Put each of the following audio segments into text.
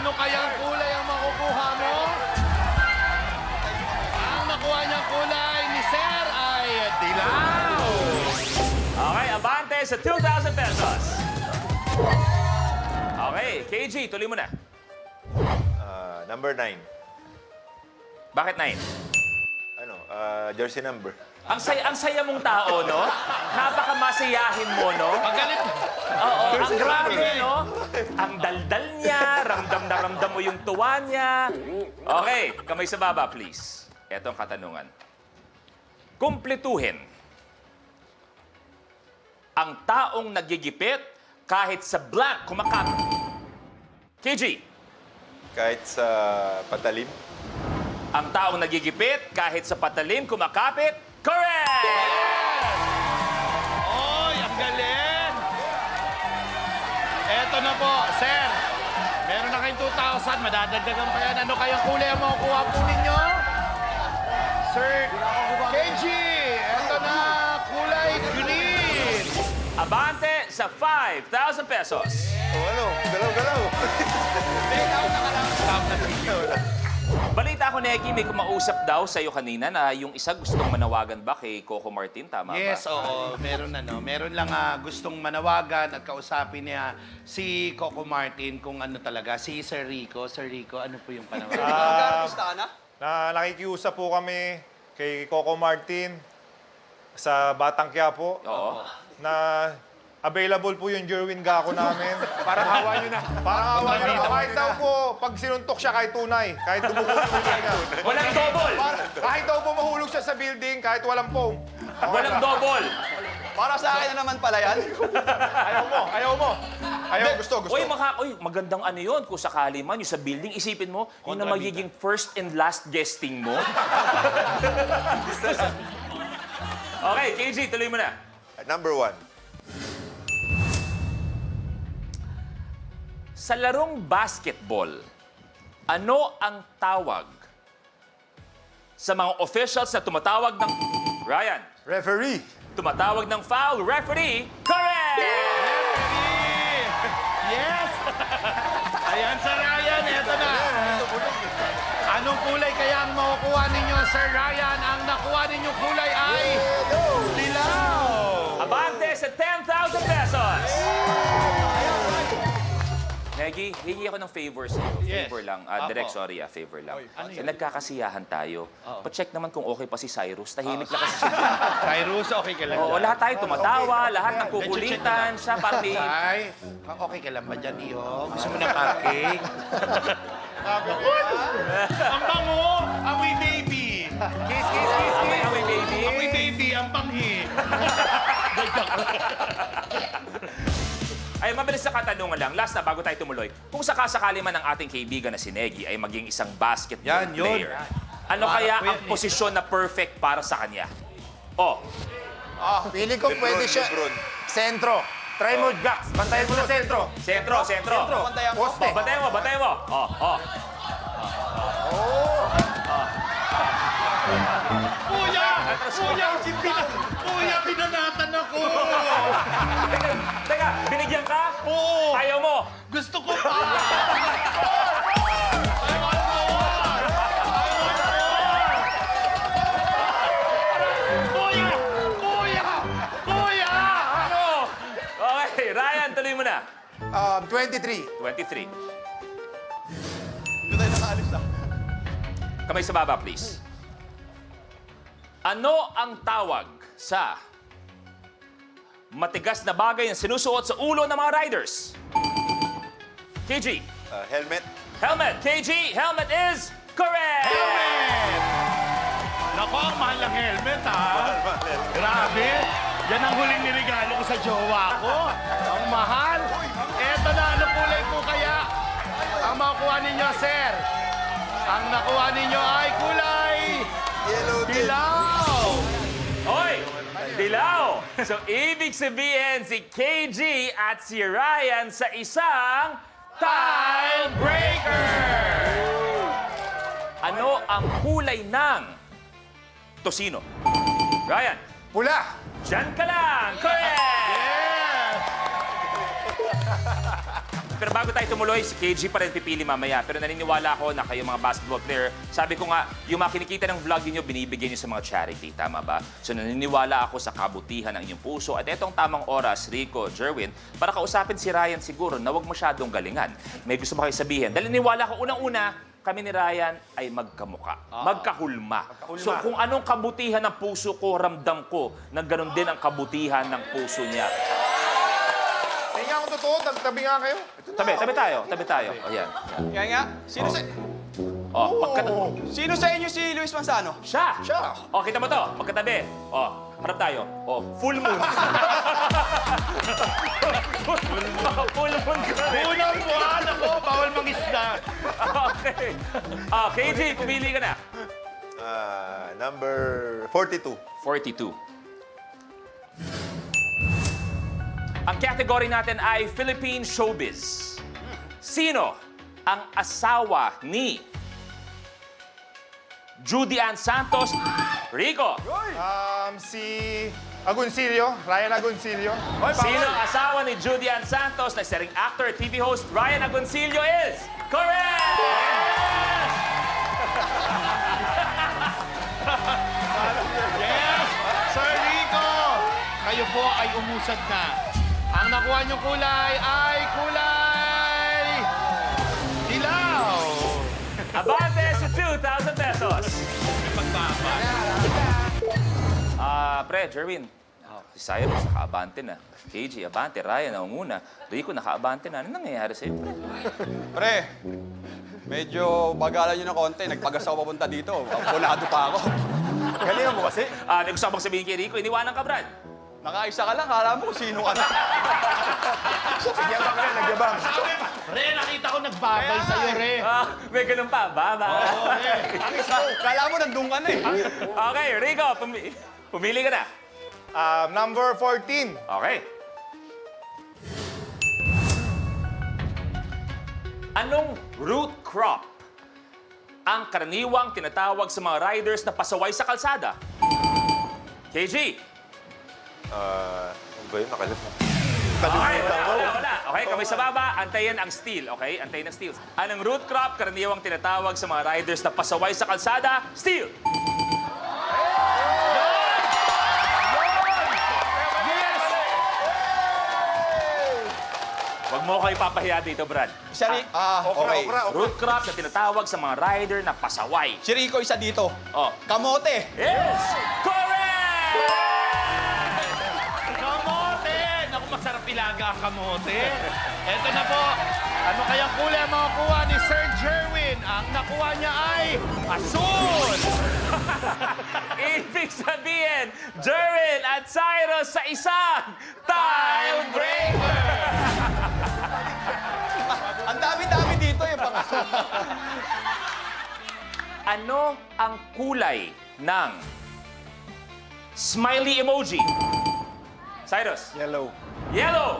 Ano kayang kulay ang makukuha mo? Ang nakuha niyang kulay ni Sir ay dilaw. Okay, abante sa 2,000 pesos. Okay, KG, tuloy mo na. Number 9. Bakit 9? Jersey number. Ang saya mong tao, no? Napakamasayahin mo, no? Magalit. Oo, ang grabe, no? Ang daldal niya, ramdam na ramdam mo yung tuwa niya. Okay, kamay sa baba, please. Ito ang katanungan. Kumpletuhin ang taong nagigipit kahit sa blank kumakapit. KG, Kahit sa patalim. ang taong nagigipit kahit sa patalim kumakapit. Correct! Oy, ang galing. Eto na po, Sir. Meron na kayong 2,000. Madadagdagan pa yan. Ano kayang kulay ang makukuha po ninyo? Sir KG, eto na, kulay green. Abante sa 5,000 pesos. Galaw. Balita ko, Neki, may kumausap daw sa'yo kanina na yung isa gustong manawagan ba kay Coco Martin, tama Yes, ba? oo. Meron lang gustong manawagan at kausapin niya si Coco Martin kung ano talaga. Si Sir Rico. Sir Rico, ano po yung panawagan? Nakikiusap po kami kay Coco Martin sa Batang Quiapo Oo. na available po yung Jerwin Gaco namin. Parang hawa niyo na. Parang awa niyo na. Kahit daw po, pag sinuntok siya kahit tunay, kahit dumugulong niya. Walang double! Kahit daw po mahulog siya sa building, kahit walang foam. Walang double! Para sa akin na naman pala yan. Ayaw, gusto. Uy, magandang ano yun. Kung sakali man, yung sa building, isipin mo, yun na magiging first and last guesting mo. Okay, KG, tuloy mo na. Number 1. Sa larong basketball, ano ang tawag sa mga officials na tumatawag ng... Ryan, Referee. tumatawag ng foul. Referee, correct! Yes! Ayan, Sir Ryan, eto na. Anong kulay kaya ang makukuha ninyo, Sir Ryan? Ang nakuha ninyong kulay ay... dilaw! Abante sa 10,000 pesos! Negi, hingi ako ng favor sa'yo. Yes. Favor lang. Apo. Direct, sorry favor lang. ano Kasi nagkakasiyahan tayo. Pa-check naman kung okay pa si Cyrus. Tahimik na kasi siya. Cyrus, okay ka lang Oo, dyan? lahat tayo tumatawa, lahat nagkukulitan. Siya parang may... Ay, okay ka lang ba dyan, Iyo? Gusto mo ng cupcake? Ang bango! Amoy baby! Kiss, kiss, kiss, kiss. Amoy, baby. Amoy baby, ang panghi! Ay, mabilis na katanungan lang. Last na, bago tayo tumuloy. Kung sakasakali man ang ating kaibigan na si Negi ay maging isang basketball Yan, yun. player, ano kaya ang posisyon na perfect para sa kanya? Oh, Pili ko pwede siya. Lebron. Sentro. Try mo, Jax. Bantayan mo na sentro. sentro, sentro. Pantayan ko. Poste. Bantayan mo, bantayan mo. Kuya! Kuya, pinanatan ako! Teka, binigyan ka? Oo! Ayaw mo. Gusto ko pa! Kuya! Kuya! Kuya! Ano? Okay, Ryan, tuloy mo na. 23. 23. Hindi tayo nakaalis na. Kamay sa baba, please. Ano ang tawag sa matigas na bagay na sinusuot sa ulo ng mga riders? KG. Helmet. Helmet. KG. Helmet is correct! Helmet! Nako, ang mahal ng helmet, ha? Grabe! Yan ang huling nirigalo ko sa jowa ko. Ang mahal! Eto na, ano kulay po kaya? Ang makukuha ninyo, sir. Ang nakuha ninyo ay kulay... Yellow team. dilaw! Hoy! Dilaw! So, ibig sabihin si KG at si Ryan sa isang tiebreaker! Ano ang kulay ng tosino? Ryan, Pula. dyan ka lang! Correct! pero bago tayo tumuloy, si KG pa rin pipili mamaya. Pero naniniwala ako na kayo mga basketball player, sabi ko nga, yung mga kinikita ng vlog niyo binibigyan niyo sa mga charity. Tama ba? So naniniwala ako sa kabutihan ng inyong puso. At etong tamang oras, Rico, Jerwin, para kausapin si Ryan siguro na huwag masyadong galingan. May gusto mo kayo sabihin. Dahil naniniwala ko, unang-una, kami ni Ryan ay magkamuka, magkahulma. So kung anong kabutihan ng puso ko, ramdam ko na ganoon din ang kabutihan ng puso niya. Hindi nga ako totoo, tabi nga kayo. Tabi tayo. O yan. Kaya nga, sino sa inyo si Luis Manzano? Siya! O, kita mo to, magkatabi. O, harap tayo. O, full moon. Full moon ka rin. Unang buwan ako, bawal mangisda. Okay. KG, pumili ka na. Number 42. 42. Ang category natin ay Philippine Showbiz. Sino ang asawa ni Judy Ann Santos? Rico. Si Agoncillo, Ryan Agoncillo. Sino ang asawa ni Judy Ann Santos na isa ring actor at TV host Ryan Agoncillo is correct! Yes! Sir Rico! Kayo po ay umusad na. Ang nakuha niyong kulay ay kulay... dilaw! Abante sa 2,000 pesos. Pre, Jerwin. Si Cyrus, naka-abante na. KG, abante. Ryan, naunguna. Rico, naka-abante na. Ano nangyayari sa'yo, pre? Pre, medyo bagalan nyo ng konti. Nagpagas ako papunta dito. Abonado pa ako. Galingan mo kasi. May gusto akong sabihin kay Rico, iniwanan ka, Brad. Nakaisa ka lang, kala mo kung sino ka na. Nagyabang ka, nagyabang. Re, nakita ko nagbabay sa'yo, Re. May ganun pa, ba? Oo, Re. Kala mo nandun ka na eh. Okay, Rico, pumili ka na. Number 14. Okay. Anong root crop ang karaniwang tinatawag sa mga riders na pasaway sa kalsada? KG. Ano ba yun? Nakalimutan. Okay, wala. Okay, kamay sa baba, antayin ang steal. Okay, antayin ang steals. Anong root crop karaniwang tinatawag sa mga riders na pasaway sa kalsada? Steal. Huwag mo kayo papahiya dito, Brad. Isa okay. Root crop na tinatawag sa mga rider na pasaway. Si Rico isa dito. Oh. Kamote. Yes! Correct! Kamote! Naku, masarap ilaga ang kamote. Eto na po. Ano kayang kulay ang makukuha ni Sir Jerwin? Ang nakuha niya ay asul! Ibig sabihin, Jerwin at Cyrus sa isang time breaker! Ang dami-dami dito yung pangaso. Ano ang kulay ng smiley emoji? Cyrus. Yellow. Yellow!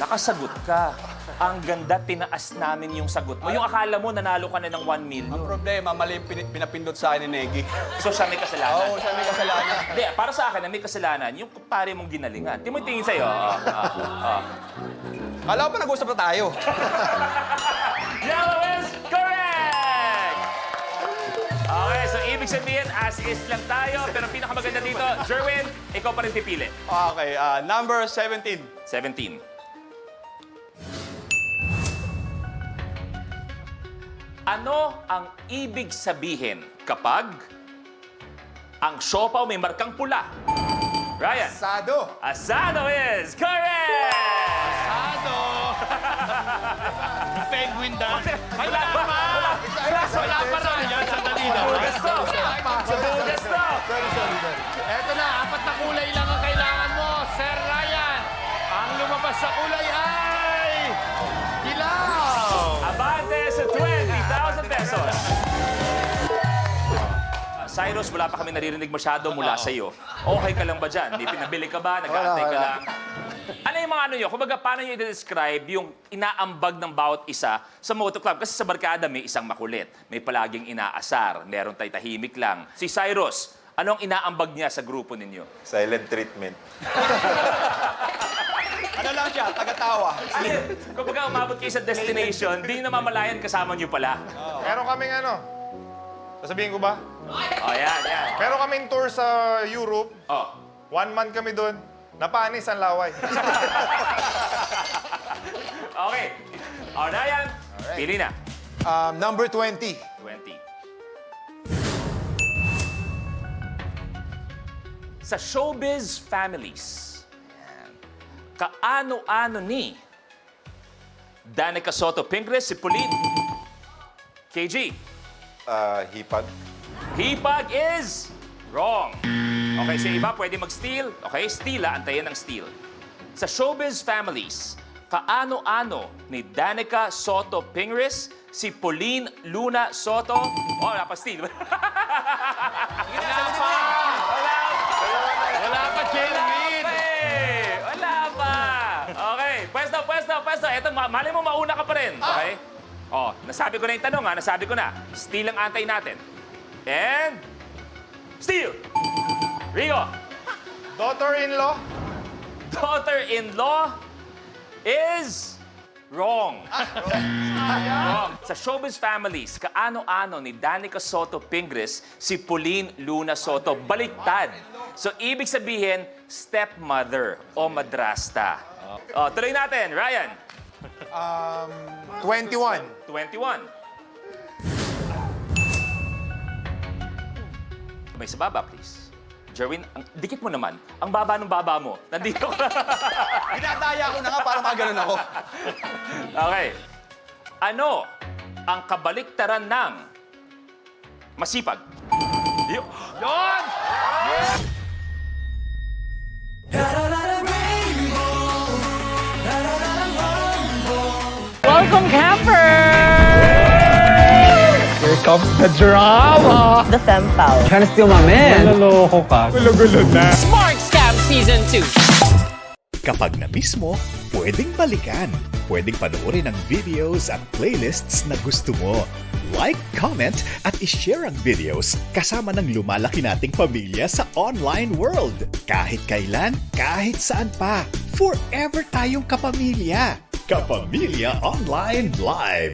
Nakasagot ka. Ang ganda, tinaas namin yung sagot mo. Yung akala mo, nanalo ka na ng 1 million. Ang problema, mali yung pinapindot sa akin ni Negi. So siya may kasalanan. Oo, siya may kasalanan. Hindi, para sa akin na may kasalanan, yung kumpare mong ginalingan. Di mo tingin sa'yo. Kala ko pa nag-usap na tayo. Yellow is correct! Okay, so ibig sabihin, as is lang tayo. Pero pinakamaganda dito, Jerwin, ikaw pa rin pipili. Okay, number 17. 17. Ano ang ibig sabihin kapag ang siopaw may markang pula? Ryan. Sado. Asado is correct! Asado! Penguin dan. Wala pa! Wala pa na yan. Sandali na. Bugas to! Sa bugas to! Eto na, 4 na kulay lang ang kailangan mo, Sir Ryan. Ang lumabas sa kulay ay... dilaw! Abante sa 20,000 pesos. Cyrus, wala pa kami naririnig masyado mula sa iyo. Okay ka lang ba dyan? May pinabili ka ba? Nag-aantay ka lang? Ano yung mga paano nyo? Kumbaga, paano nyo i-describe yung inaambag ng bawat isa sa Moto Club? Kasi sa barkada may isang makulit, may palaging inaasar, meron tay tahimik lang. Si Cyrus, anong inaambag niya sa grupo ninyo? Silent treatment. Ano lang siya, tagatawa. Kumbaga, umabot kayo sa destination, di namamalayan kasama nyo pala. Meron kaming sasabihin ko ba? Oh, yan. Meron kaming tour sa Europe. Oh. 1 month kami doon. Napanis ang laway. Okay. O, Ryan, pili na. Number 20. 20. Sa showbiz families, ayan, kaano-ano ni Danica Soto Pingres, si Pauline, KG? Hipag. Hipag is wrong. Okay, sa iba, pwede mag-steal. Okay, steal antayin ng steal. Sa showbiz families, kaano-ano ni Danica Soto Pingres, si Pauline Luna Soto? Oh, wala pa steal. Wala pa, Jelvin! Wala pa! Okay, pwesto. Eto, mali mo mauna ka pa rin. Okay? Oh, nasabi ko na yung tanong ha, nasabi ko na. Steal ang antay natin. And... steal! Rico, Daughter-in-law? daughter-in-law is wrong. Wrong. Sa showbiz families, kaano-ano ni Danica Soto Pingres si Pauline Luna Soto? Baliktad. So, ibig sabihin, stepmother o madrasta. Oh, tuloy natin, Ryan. 21. 21. May sa baba, please. Jerwin, dikit mo naman. Ang baba ng baba mo. Nandito ka. Dinadaya ko na nga para maganon ako. Okay. Ano ang kabaliktaran ng masipag? Yon! Welcome, campers! Here comes the drama! The Fem Pal. Trying to steal my man. Naloloko ka. Gulo-gulo na. Smart Scam Season 2. Kapag na-miss mo, pwedeng balikan. Pwedeng panoorin ang videos at playlists na gusto mo. Like, comment, at ishare ang videos kasama ng lumalaki nating pamilya sa online world. Kahit kailan, kahit saan pa. Forever tayong kapamilya. Kapamilya Online Live.